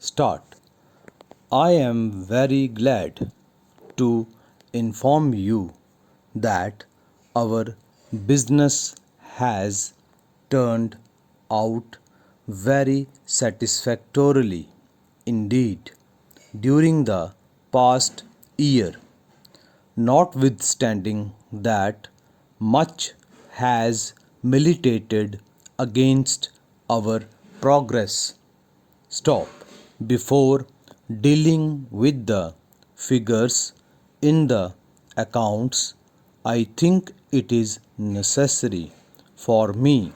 Start. I am very glad to inform you that our business has turned out very satisfactorily indeed during the past year. Notwithstanding that much has militated against our progress. Stop. Before dealing with the figures in the accounts, I think it is necessary for me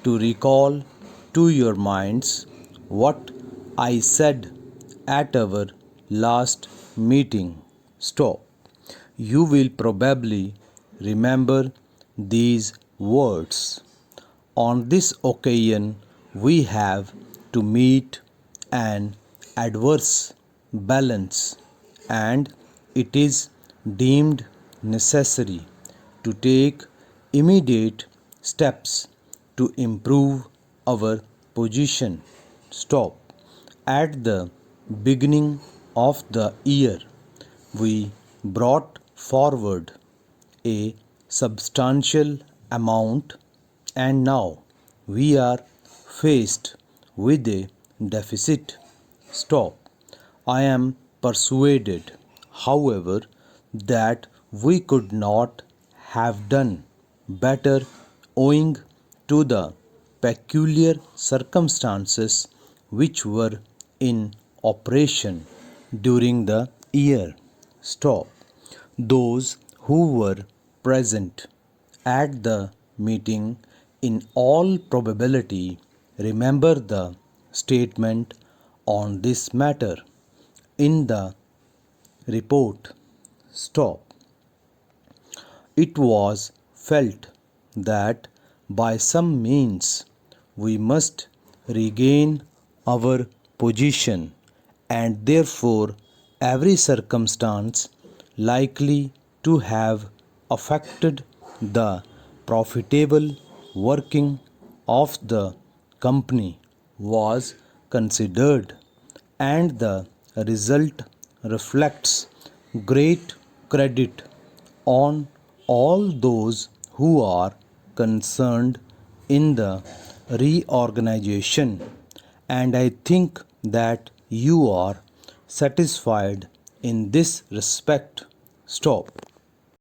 to recall to your minds what I said at our last meeting. Stop. You will probably remember these words. On this occasion, we have to meet an adverse balance, and it is deemed necessary to take immediate steps to improve our position. Stop. At the beginning of the year, we brought forward a substantial amount, and now we are faced with a deficit. Stop. I am persuaded, however, that we could not have done better owing to the peculiar circumstances which were in operation during the year. Stop. Those who were present at the meeting in all probability remember the statement on this matter in the report. Stop. It was felt that by some means we must regain our position, and therefore every circumstance likely to have affected the profitable working of the company was considered, and the result reflects great credit on all those who are concerned in the reorganization, and I think that you are satisfied in this respect. Stop.